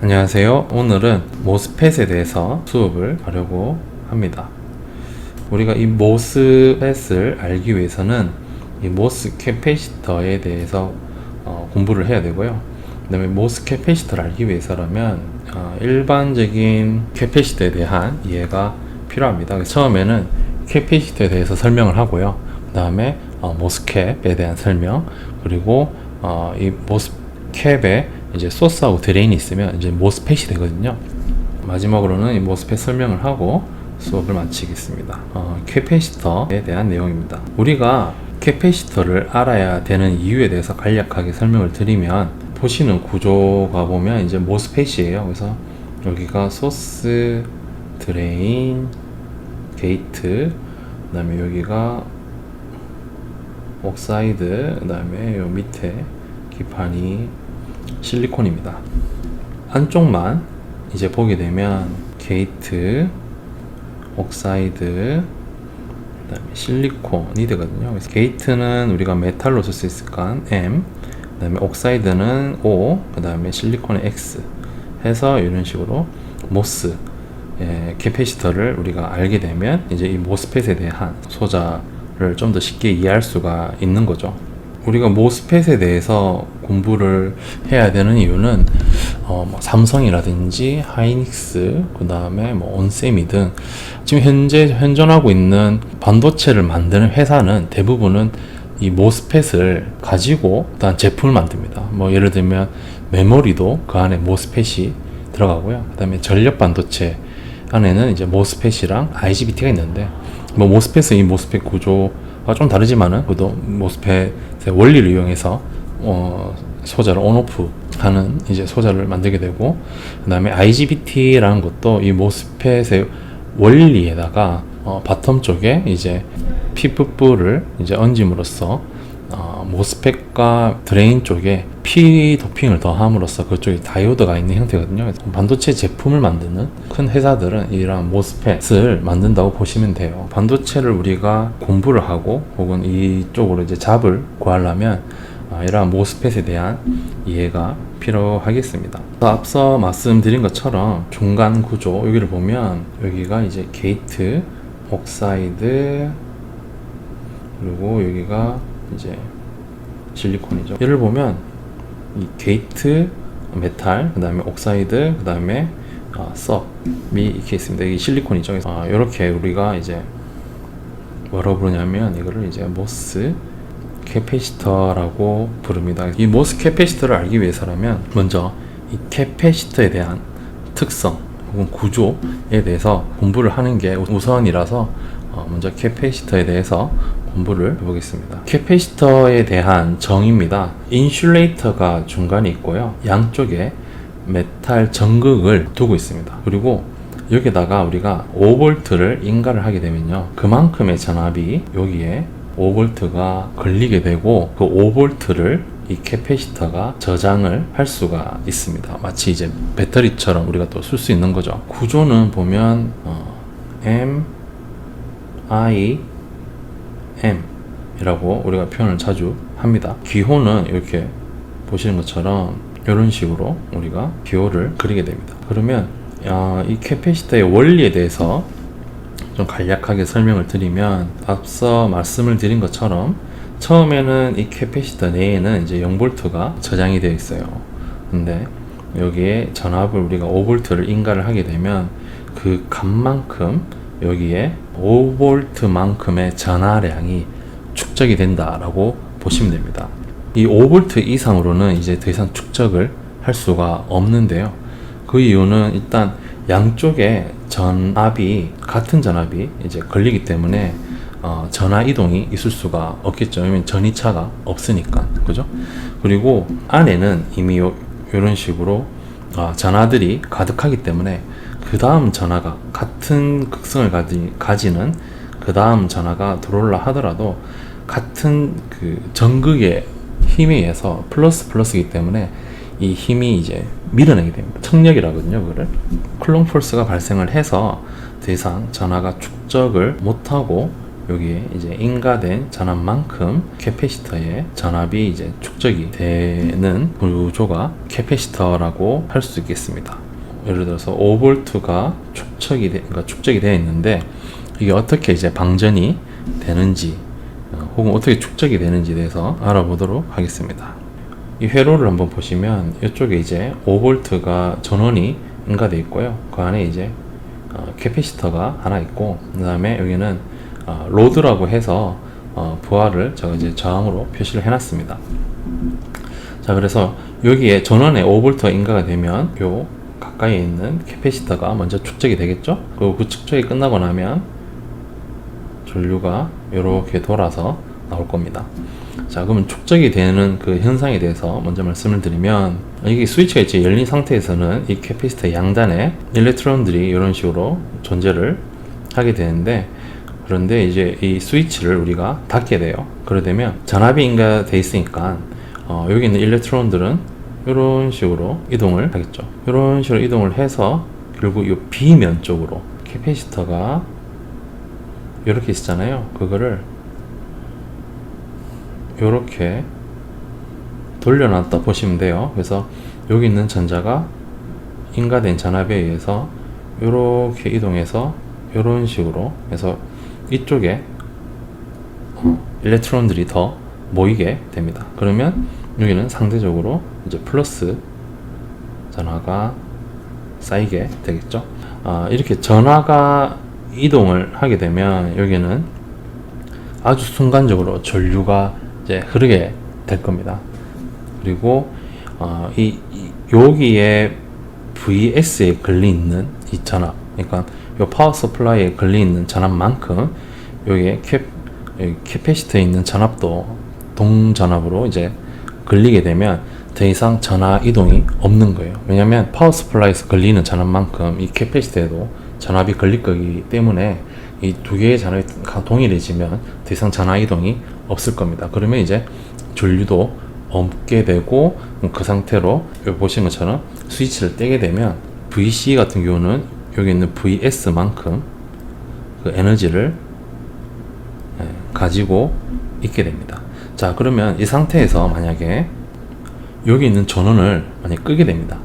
안녕하세요. 오늘은 모스펫에 대해서 수업을 하려고 합니다. 우리가 이 모스펫을 알기 위해서는 이 모스 캐패시터에 대해서 공부를 해야 되고요. 그 다음에 모스 캐패시터를 알기 위해서라면 일반적인 캐패시터에 대한 이해가 필요합니다. 그래서 처음에는 캐패시터에 대해서 설명을 하고요. 그 다음에 모스캡에 대한 설명, 그리고 이 모스캡에 이제 소스하고 드레인이 있으면 이제 모스펫이 되거든요. 마지막으로는 이 모스펫 설명을 하고 수업을 마치겠습니다. 캐패시터에 대한 내용입니다. 우리가 캐패시터를 알아야 되는 이유에 대해서 간략하게 설명을 드리면, 보시는 구조가 보면 이제 모스펫이에요. 그래서 여기가 소스, 드레인, 게이트, 그 다음에 여기가 옥사이드, 그 다음에 요 밑에 기판이 실리콘입니다. 안쪽만 이제 보게 되면 게이트, 옥사이드, 그다음에 실리콘이 되거든요. 그래서 게이트는 우리가 메탈로 쓸 수 있으니까 M, 그다음에 옥사이드는 O, 그다음에 실리콘은 X 해서 이런 식으로 모스 캐패시터를 우리가 알게 되면 이제 이 모스펫에 대한 소자를 좀 더 쉽게 이해할 수가 있는 거죠. 우리가 모스펫에 대해서 공부를 해야 되는 이유는 삼성이라든지 하이닉스, 그 다음에 온세미 등 지금 현재 현존하고 있는 반도체를 만드는 회사는 대부분은 이 모스펫을 가지고 일단 제품을 만듭니다. 예를 들면 메모리도 그 안에 모스펫이 들어가고요. 그 다음에 전력 반도체 안에는 이제 모스펫이랑 IGBT가 있는데, 모스펫은 이 모스펫 구조가 좀 다르지만은 그래도 모스펫의 원리를 이용해서 소자를 온오프 하는 이제 소자를 만들게 되고, 그 다음에 IGBT라는 것도 이 모스펫의 원리에다가 바텀 쪽에 이제 P부를 이제 얹음으로써 모스펫과 드레인 쪽에 P 도핑을 더함으로써 그쪽에 다이오드가 있는 형태거든요. 그래서 반도체 제품을 만드는 큰 회사들은 이런 모스펫을 만든다고 보시면 돼요. 반도체를 우리가 공부를 하고 혹은 이쪽으로 이제 잡을 구하려면 이러한 모스펫에 대한 이해가 필요하겠습니다. 앞서 말씀드린 것처럼 중간 구조 여기를 보면 여기가 이제 게이트, 옥사이드, 그리고 여기가 이제 실리콘이죠. 얘를 보면 이 게이트, 메탈, 그 다음에 옥사이드, 그 다음에 섭이 이렇게 있습니다. 이게 실리콘이죠. 이렇게 우리가 이제 뭐라고 부르냐면 이거를 이제 모스 캐패시터라고 부릅니다. 이 모스 캐패시터를 알기 위해서라면 먼저 이 캐패시터에 대한 특성 혹은 구조에 대해서 공부를 하는 게 우선이라서 먼저 캐패시터에 대해서 공부를 해보겠습니다. 캐패시터에 대한 정의입니다. 인슐레이터가 중간에 있고요. 양쪽에 메탈 전극을 두고 있습니다. 그리고 여기다가 우리가 5V를 인가를 하게 되면요, 그만큼의 전압이 여기에 5V가 걸리게 되고 그 5V를 이 캐패시터가 저장을 할 수가 있습니다. 마치 이제 배터리처럼 우리가 또 쓸 수 있는 거죠. 구조는 보면 M, I, M 이라고 우리가 표현을 자주 합니다. 기호는 이렇게 보시는 것처럼 이런 식으로 우리가 기호를 그리게 됩니다. 그러면 이 캐패시터의 원리에 대해서 좀 간략하게 설명을 드리면, 앞서 말씀을 드린 것처럼 처음에는 이 캐패시터 내에는 이제 0V가 저장이 되어 있어요. 근데 여기에 전압을 우리가 5V를 인가를 하게 되면 그 값만큼 여기에 5V만큼의 전하량이 축적이 된다라고 보시면 됩니다. 이 5V 이상으로는 이제 더 이상 축적을 할 수가 없는데요. 그 이유는 일단 양쪽에 전압이 같은 전압이 이제 걸리기 때문에 전하 이동이 있을 수가 없겠죠. 왜냐면 전이차가 없으니까, 그죠? 그리고 안에는 이미 이런 식으로 전하들이 가득하기 때문에 그 다음 전하가 같은 극성을 가지는 그 다음 전하가 들어올라 하더라도 같은 그 전극의 힘에 의해서 플러스이기 때문에 이 힘이 이제 밀어내게 됩니다. 청력이라거든요. 그거를 쿨롱 폴스가 발생을 해서 더 이상 전하가 축적을 못하고 여기에 이제 인가된 전압만큼 캐패시터의 전압이 이제 축적이 되는 구조가 캐패시터라고 할 수 있겠습니다. 예를 들어서 5V가 축적이 되어 있는데 이게 어떻게 이제 방전이 되는지 혹은 어떻게 축적이 되는지에 대해서 알아보도록 하겠습니다. 이 회로를 한번 보시면 이쪽에 이제 5V가 전원이 인가되어 있고요. 그 안에 이제 캐패시터가 하나 있고, 그 다음에 여기는 로드라고 해서 부하를 제가 이제 저항으로 표시를 해놨습니다. 자, 그래서 여기에 전원에 5V가 인가가 되면 요 가까이에 있는 캐패시터가 먼저 축적이 되겠죠. 그리고 그 축적이 끝나고 나면 전류가 이렇게 돌아서 나올 겁니다. 자, 그러면 축적이 되는 그 현상에 대해서 먼저 말씀을 드리면, 이게 스위치가 이제 열린 상태에서는 이 캐패시터 양단에 일렉트론들이 이런 식으로 존재를 하게 되는데, 그런데 이제 이 스위치를 우리가 닫게 돼요. 그러게 되면 전압이 인가되어 있으니까 여기 있는 일렉트론들은 이런 식으로 이동을 하겠죠. 이런 식으로 이동을 해서 결국 이 B면 쪽으로 캐패시터가 이렇게 있잖아요. 그거를 이렇게 돌려놨다 보시면 돼요. 그래서 여기 있는 전자가 인가된 전압에 의해서 이렇게 이동해서 이런 식으로 해서 이쪽에 일렉트론들이 더 모이게 됩니다. 그러면 여기는 상대적으로 이제 플러스 전하가 쌓이게 되겠죠. 이렇게 전하가 이동을 하게 되면 여기는 아주 순간적으로 전류가 이제 흐르게 될 겁니다. 그리고 여기에 VS에 걸려 있는 이 전압, 그러니까 이 파워 서플라이에 걸려 있는 전압만큼 여기에 캐패시터에 있는 전압도 동전압으로 이제 걸리게 되면 더 이상 전하 이동이 없는 거예요. 왜냐하면 파워 서플라이에서 걸리는 전압만큼 이 캐패시터에도 전압이 걸릴 거기 때문에 이 두 개의 전압이 동일해지면 더 이상 전하 이동이 없을 겁니다. 그러면 이제 전류도 없게 되고, 그 상태로 여기 보시는 것처럼 스위치를 떼게 되면 VC 같은 경우는 여기 있는 VS만큼 그 에너지를 가지고 있게 됩니다. 자, 그러면 이 상태에서 만약에 여기 있는 전원을 만약에 끄게 됩니다.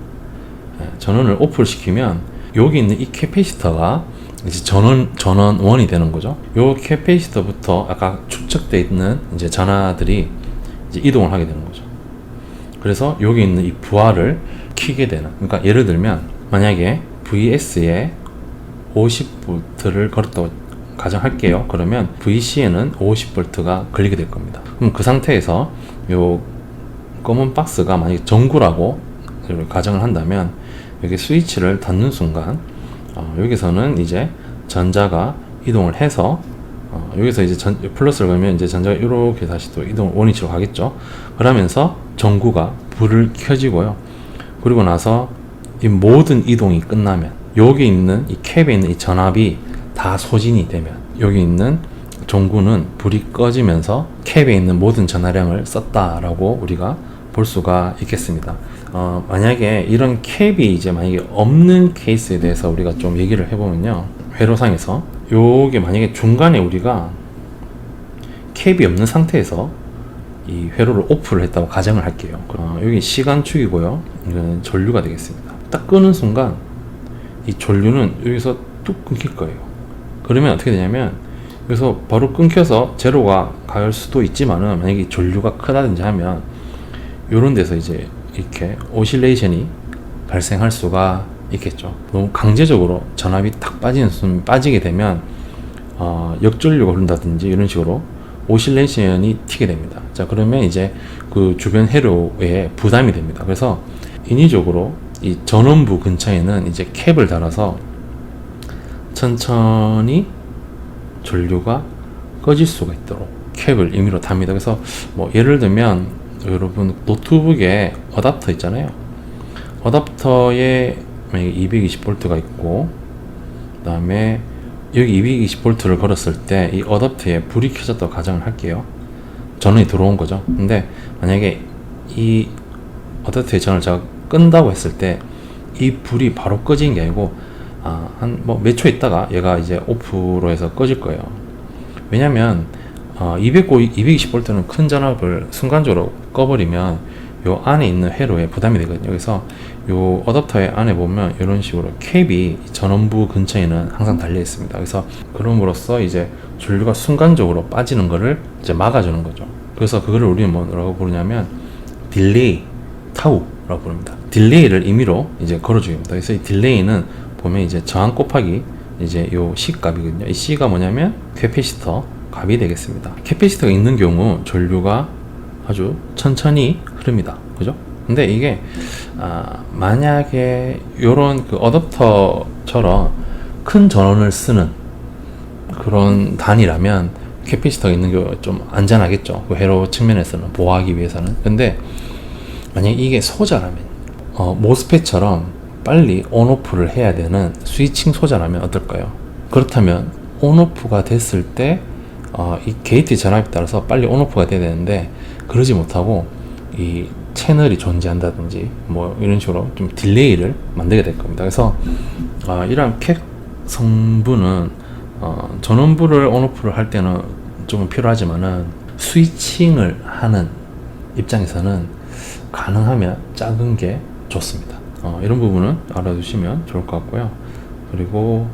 전원을 오프를 시키면 여기 있는 이 캐패시터가 이제 전원원이 되는 거죠. 요 캐패시터부터 아까 축적되어 있는 이제 전하들이 이제 이동을 하게 되는 거죠. 그래서 여기 있는 이 부하를 켜게 되는, 그러니까 예를 들면 만약에 VS에 50V를 걸었다고 가정할게요. 그러면 VC에는 50V가 걸리게 될 겁니다. 그럼 그 상태에서 요 검은 박스가 만약에 전구라고 가정을 한다면 여기 스위치를 닫는 순간 여기서는 이제 전자가 이동을 해서 여기서 이제 플러스를 걸면 이제 전자가 이렇게 다시 또 원위치로 가겠죠. 그러면서 전구가 불을 켜지고요. 그리고 나서 이 모든 이동이 끝나면 여기 있는 이 캡에 있는 이 전압이 다 소진이 되면 여기 있는 전구는 불이 꺼지면서 캡에 있는 모든 전하량을 썼다라고 우리가 볼 수가 있겠습니다. 만약에 이런 캡이 이제 만약에 없는 케이스에 대해서 우리가 좀 얘기를 해보면요. 회로상에서 요게 만약에 중간에 우리가 캡이 없는 상태에서 이 회로를 오프를 했다고 가정을 할게요. 여기 시간축이고요. 이거는 전류가 되겠습니다. 딱 끄는 순간 이 전류는 여기서 뚝 끊길 거예요. 그러면 어떻게 되냐면 여기서 바로 끊겨서 제로가 갈 수도 있지만은 만약에 전류가 크다든지 하면 요런 데서 이제 이렇게 오실레이션이 발생할 수가 있겠죠. 너무 강제적으로 전압이 탁 빠지게 되면 역전류가 흐른다든지 이런 식으로 오실레이션이 튀게 됩니다. 자, 그러면 이제 그 주변 회로에 부담이 됩니다. 그래서 인위적으로 이 전원부 근처에는 이제 캡을 달아서 천천히 전류가 꺼질 수가 있도록 캡을 임의로 답니다. 그래서 뭐 예를 들면 여러분 노트북에 어댑터 있잖아요. 어댑터에 220V가 있고, 그 다음에 여기 220V를 걸었을 때 이 어댑터에 불이 켜졌다고 가정을 할게요. 전원이 들어온 거죠. 근데 만약에 이 어댑터의 전원을 제가 끈다고 했을 때 이 불이 바로 꺼지는 게 아니고 한 몇 초 있다가 얘가 이제 오프로 해서 꺼질 거예요. 왜냐면 220V는 큰 전압을 순간적으로 꺼버리면 요 안에 있는 회로에 부담이 되거든요. 그래서 요 어댑터의 안에 보면 이런 식으로 캡이 전원부 근처에는 항상 달려 있습니다. 그래서 그럼으로써 이제 전류가 순간적으로 빠지는 거를 이제 막아주는 거죠. 그래서 그거를 우리는 뭐라고 부르냐면 딜레이 타우라고 부릅니다. 딜레이를 임의로 이제 걸어주기입니다. 그래서 이 딜레이는 보면 이제 저항 곱하기 이제 요 C 값이거든요. 이 C가 뭐냐면 캐패시터 값이 되겠습니다. 캐패시터가 있는 경우 전류가 아주 천천히 흐릅니다. 그죠? 근데 이게 만약에 요런 그 어댑터처럼 큰 전원을 쓰는 그런 단이라면 캐패시터가 있는 게 좀 안전하겠죠. 그 회로 측면에서는 보호하기 위해서는. 근데 만약에 이게 소자라면 모스펫처럼 빨리 온오프를 해야 되는 스위칭 소자라면 어떨까요? 그렇다면 온오프가 됐을 때 이 게이트 전압에 따라서 빨리 온오프가 돼야 되는데 그러지 못하고 이 채널이 존재한다든지 뭐 이런 식으로 좀 딜레이를 만들게 될 겁니다. 그래서 이러한 캡 성분은 전원부를 온오프를 할 때는 좀 필요하지만은 스위칭을 하는 입장에서는 가능하면 작은 게 좋습니다. 이런 부분은 알아두시면 좋을 것 같고요. 그리고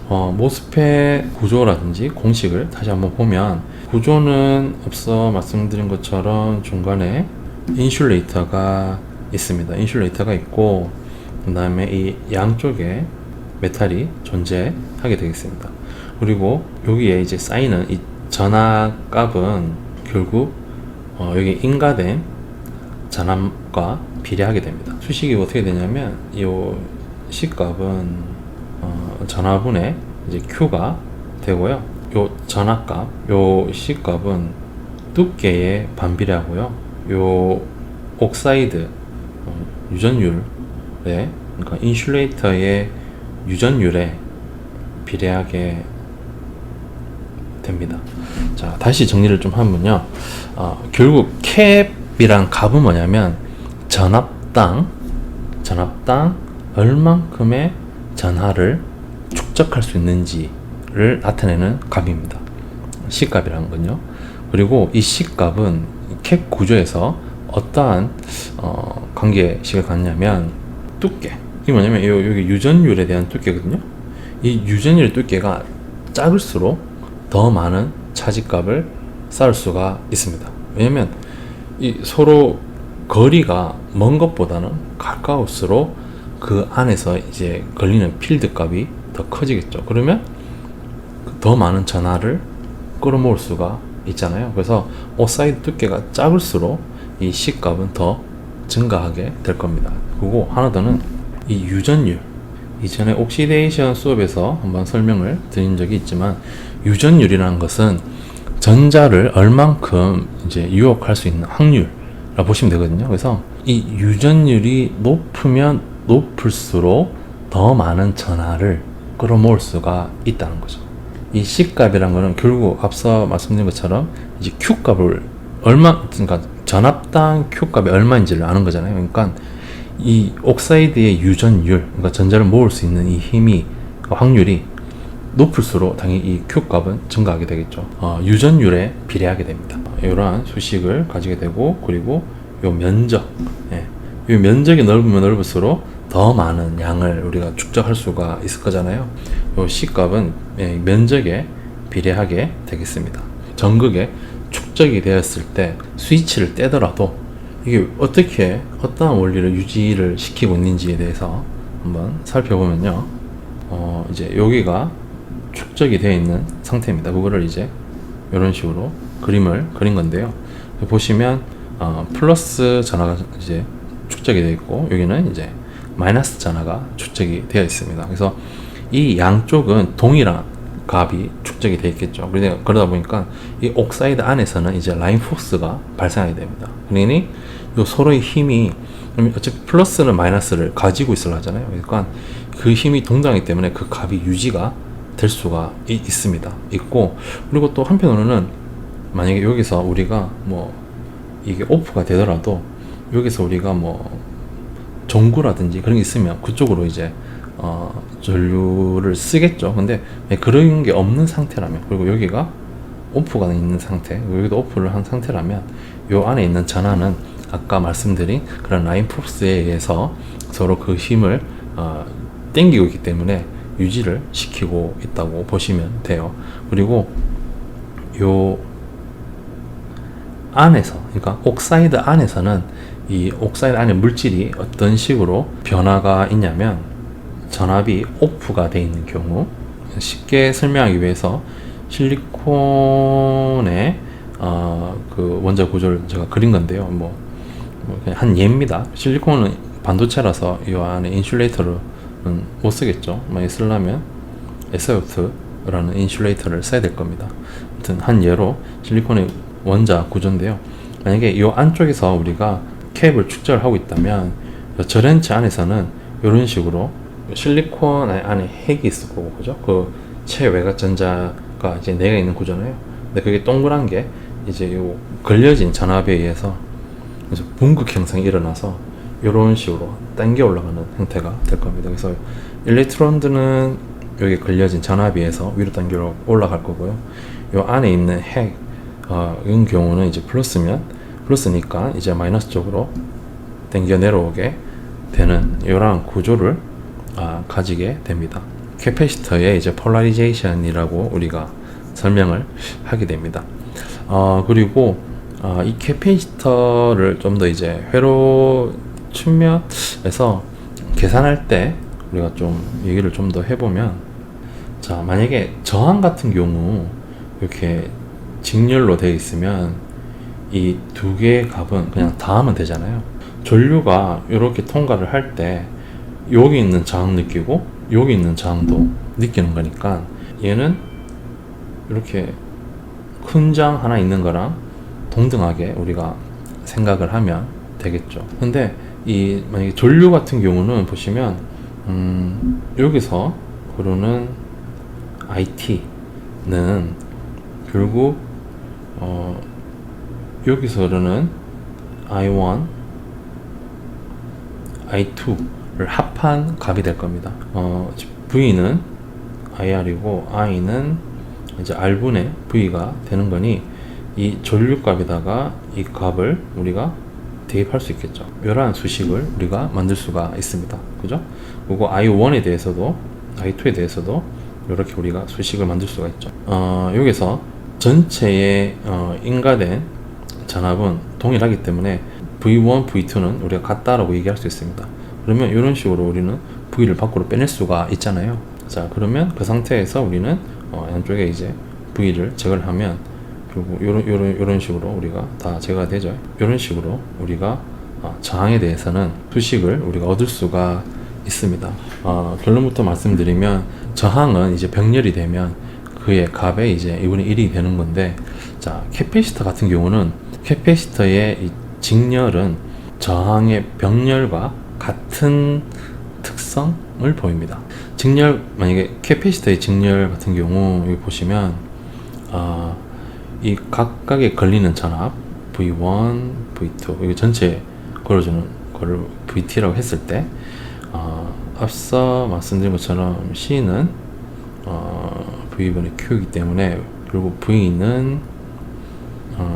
모스펫 구조라든지 공식을 다시 한번 보면, 구조는 앞서 말씀드린 것처럼 중간에 인슐레이터가 있습니다. 인슐레이터가 있고 그 다음에 이 양쪽에 메탈이 존재하게 되겠습니다. 그리고 여기에 이제 쌓이는 이 전압값은 결국 여기 인가된 전압과 비례하게 됩니다. 수식이 어떻게 되냐면 이 C값은 전화분의 이제 Q가 되고요. 요 전압값, 요 C값은 두께에 반비례하고요. 요 옥사이드 유전율에, 그러니까 인슐레이터의 유전율에 비례하게 됩니다. 자, 다시 정리를 좀 하면요. 결국 캡이란 값은 뭐냐면 전압당 얼만큼의 전하를 축적할 수 있는지를 나타내는 값입니다. C값이라는 건요. 그리고 이 C값은 캡 구조에서 어떠한 관계식을 갖냐면 두께. 이게 뭐냐면 여기 유전율에 대한 두께거든요. 이 유전율 두께가 작을수록 더 많은 차지값을 쌓을 수가 있습니다. 왜냐면 이 서로 거리가 먼 것보다는 가까울수록 그 안에서 이제 걸리는 필드 값이 더 커지겠죠. 그러면 더 많은 전하를 끌어모을 수가 있잖아요. 그래서 옥사이드 두께가 작을수록 이 C 값은 더 증가하게 될 겁니다. 그리고 하나 더는 이 유전율. 이전에 옥시데이션 수업에서 한번 설명을 드린 적이 있지만, 유전율이라는 것은 전자를 얼만큼 이제 유혹할 수 있는 확률이라고 보시면 되거든요. 그래서 이 유전율이 높으면 높을수록 더 많은 전하를 끌어모을 수가 있다는 거죠. 이 C값이라는 거는 결국 앞서 말씀드린 것처럼 이제 Q값을 그러니까 전압당 Q값이 얼마인지를 아는 거잖아요. 그러니까 이 옥사이드의 유전율, 그러니까 전자를 모을 수 있는 이 힘이, 확률이 높을수록 당연히 이 Q값은 증가하게 되겠죠. 유전율에 비례하게 됩니다. 이러한 수식을 가지게 되고, 그리고 요 면적, 이 면적이 넓으면 넓을수록 더 많은 양을 우리가 축적할 수가 있을 거잖아요. 요 C값은 면적에 비례하게 되겠습니다. 전극에 축적이 되었을 때 스위치를 떼더라도 이게 어떻게 어떠한 원리를 유지를 시키고 있는지에 대해서 한번 살펴보면요. 이제 여기가 축적이 되어 있는 상태입니다. 그거를 이제 이런 식으로 그림을 그린 건데요. 보시면 플러스 전하가 이제 축적이 되어 있고, 여기는 이제 마이너스 전하가 축적이 되어 있습니다. 그래서 이 양쪽은 동일한 값이 축적이 되어 있겠죠. 그러다 보니까 이 옥사이드 안에서는 이제 라인 포스가 발생하게 됩니다. 그러니 요 서로의 힘이, 어차피 플러스는 마이너스를 가지고 있으려 하잖아요. 그러니까 그 힘이 동등하기 때문에 그 값이 유지가 될 수가 있습니다. 있고, 그리고 또 한편으로는 만약에 여기서 우리가 뭐 이게 오프가 되더라도 여기서 우리가 뭐 전구라든지 그런 게 있으면 그쪽으로 이제 전류를 쓰겠죠. 근데 그런 게 없는 상태라면, 그리고 여기가 오프가 있는 상태, 여기도 오프를 한 상태라면 요 안에 있는 전하는 아까 말씀드린 그런 라인 포스에 의해서 서로 그 힘을 땡기고 있기 때문에 유지를 시키고 있다고 보시면 돼요. 그리고 요 안에서, 그러니까 옥사이드 안에서는 이 옥사이드 안에 물질이 어떤 식으로 변화가 있냐면, 전압이 오프가 되어 있는 경우, 쉽게 설명하기 위해서 실리콘의 그 원자 구조를 제가 그린 건데요. 뭐 그냥 한 예입니다. 실리콘은 반도체라서 이 안에 인슐레이터를 못 쓰겠죠. 만약 쓰려면 SiO2라는 인슐레이터를 써야 될 겁니다. 아무튼 한 예로 실리콘의 원자 구조인데요. 만약에 이 안쪽에서 우리가 캡을 축적을 하고 있다면 저렌치 안에서는 이런 식으로 실리콘 안에 핵이 있을 거고, 그죠? 그 최외곽 전자가 이제 내가 있는 구조네요. 근데 그게 동그란 게 이제 요 걸려진 전압에 의해서 그래서 분극 형성이 일어나서 이런 식으로 당겨 올라가는 형태가 될 겁니다. 그래서 일렉트론들은 여기 걸려진 전압에 의해서 위로 당겨 올라갈 거고요. 요 안에 있는 핵, 이런 경우는 이제 플러스니까 이제 마이너스 쪽으로 당겨 내려오게 되는 이러한 구조를 가지게 됩니다. 캐패시터의 이제 폴라리제이션이라고 우리가 설명을 하게 됩니다. 그리고 이 캐패시터를 좀 더 이제 회로 측면에서 계산할 때 우리가 좀 얘기를 좀 더 해보면, 자, 만약에 저항 같은 경우 이렇게 직렬로 되어 있으면 이 두 개의 값은 그냥 더하면 되잖아요. 전류가 이렇게 통과를 할 때 여기 있는 저항 느끼고 여기 있는 저항도 느끼는 거니까 얘는 이렇게 큰 저항 하나 있는 거랑 동등하게 우리가 생각을 하면 되겠죠. 근데 이 만약에 전류 같은 경우는 보시면 여기서 흐르는 IT는 결국 여기서 흐르는 I1, I2를 합한 값이 될 겁니다. V는 IR이고 I는 이제 R분의 V가 되는 거니 이 전류 값에다가 이 값을 우리가 대입할 수 있겠죠. 이러한 수식을 우리가 만들 수가 있습니다. 그죠? 그리고 I1에 대해서도 I2에 대해서도 이렇게 우리가 수식을 만들 수가 있죠. 여기서 전체의 인가된 전압은 동일하기 때문에 V1, V2는 우리가 같다라고 얘기할 수 있습니다. 그러면 이런 식으로 우리는 V를 밖으로 빼낼 수가 있잖아요. 자, 그러면 그 상태에서 우리는 양쪽에 이제 V를 제거를 하면 결국 이런 식으로 우리가 다 제거가 되죠. 이런 식으로 우리가 저항에 대해서는 수식을 우리가 얻을 수가 있습니다. 결론부터 말씀드리면 저항은 이제 병렬이 되면 그의 값에 이제 2분의 1이 되는 건데, 자, 캐패시터 같은 경우는 캐패시터의 이 직렬은 저항의 병렬과 같은 특성을 보입니다. 직렬, 만약에 캐패시터의 직렬 같은 경우 여기 보시면 이 각각에 걸리는 전압 V1, V2 이게 전체 걸어주는 거를 VT라고 했을 때 앞서 말씀드린 것처럼 C는 V분의 Q이기 때문에 결국 V는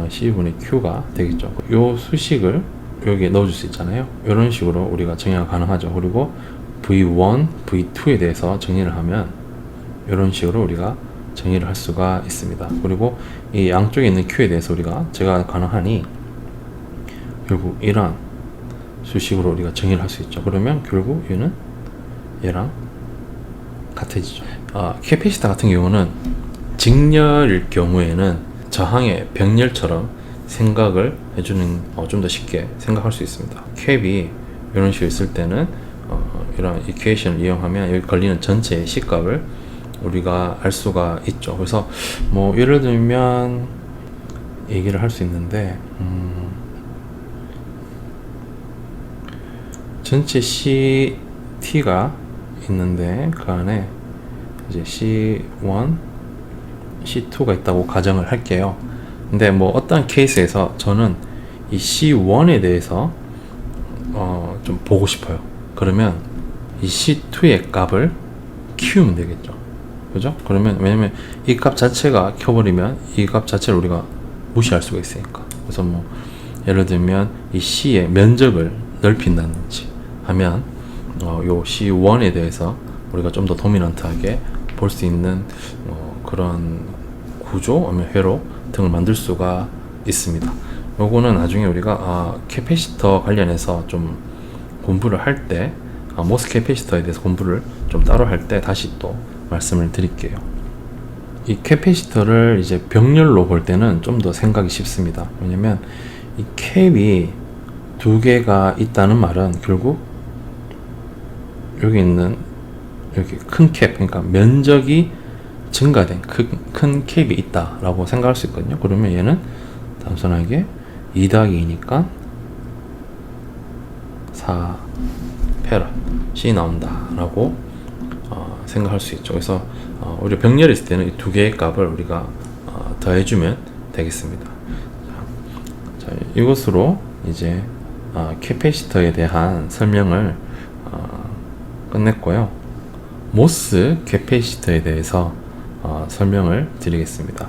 C분의 Q가 되겠죠. 요 수식을 여기에 넣어줄 수 있잖아요. 이런 식으로 우리가 정의가 가능하죠. 그리고 V1, V2에 대해서 정의를 하면 이런 식으로 우리가 정의를 할 수가 있습니다. 그리고 이 양쪽에 있는 Q에 대해서 우리가 제가 가능하니 결국 이런 수식으로 우리가 정의를 할 수 있죠. 그러면 결국 얘는 얘랑 같아지죠. 캐패시터 같은 경우는 직렬일 경우에는 저항의 병렬처럼 생각을 해주는 좀 더 쉽게 생각할 수 있습니다. 캡이 이런 식으로 있을 때는 이런 이퀘이션을 이용하면 여기 걸리는 전체의 C값을 우리가 알 수가 있죠. 그래서 뭐 예를 들면 얘기를 할 수 있는데 전체 CT가 있는데 그 안에 이제 C1, C2가 있다고 가정을 할게요. 근데 뭐 어떤 케이스에서 저는 이 C1에 대해서 좀 보고 싶어요. 그러면 이 C2의 값을 키우면 되겠죠. 그죠? 그러면 왜냐면 이 값 자체가 켜버리면 이 값 자체를 우리가 무시할 수가 있으니까. 그래서 뭐 예를 들면 이 C의 면적을 넓힌다든지 하면 요 C1에 대해서 우리가 좀 더 도미넌트하게 볼 수 있는 그런 구조, 아니면 회로 등을 만들 수가 있습니다. 요거는 나중에 우리가 캐패시터 관련해서 좀 공부를 할 때, 모스 캐패시터에 대해서 공부를 좀 따로 할 때 다시 또 말씀을 드릴게요. 이 캐패시터를 이제 병렬로 볼 때는 좀 더 생각이 쉽습니다. 왜냐면 이 캡이 두 개가 있다는 말은 결국 여기 있는 이렇게 큰 캡, 그러니까 면적이 증가된 큰 캡이 있다라고 생각할 수 있거든요. 그러면 얘는 단순하게 2 더하기 2니까 4페라C 나온다라고 생각할 수 있죠. 그래서 우리가 병렬이 있을 때는 이 두 개의 값을 우리가 더해주면 되겠습니다. 자, 이것으로 이제 캐패시터에 대한 설명을 끝냈고요. 모스 캐패시터에 대해서 설명을 드리겠습니다.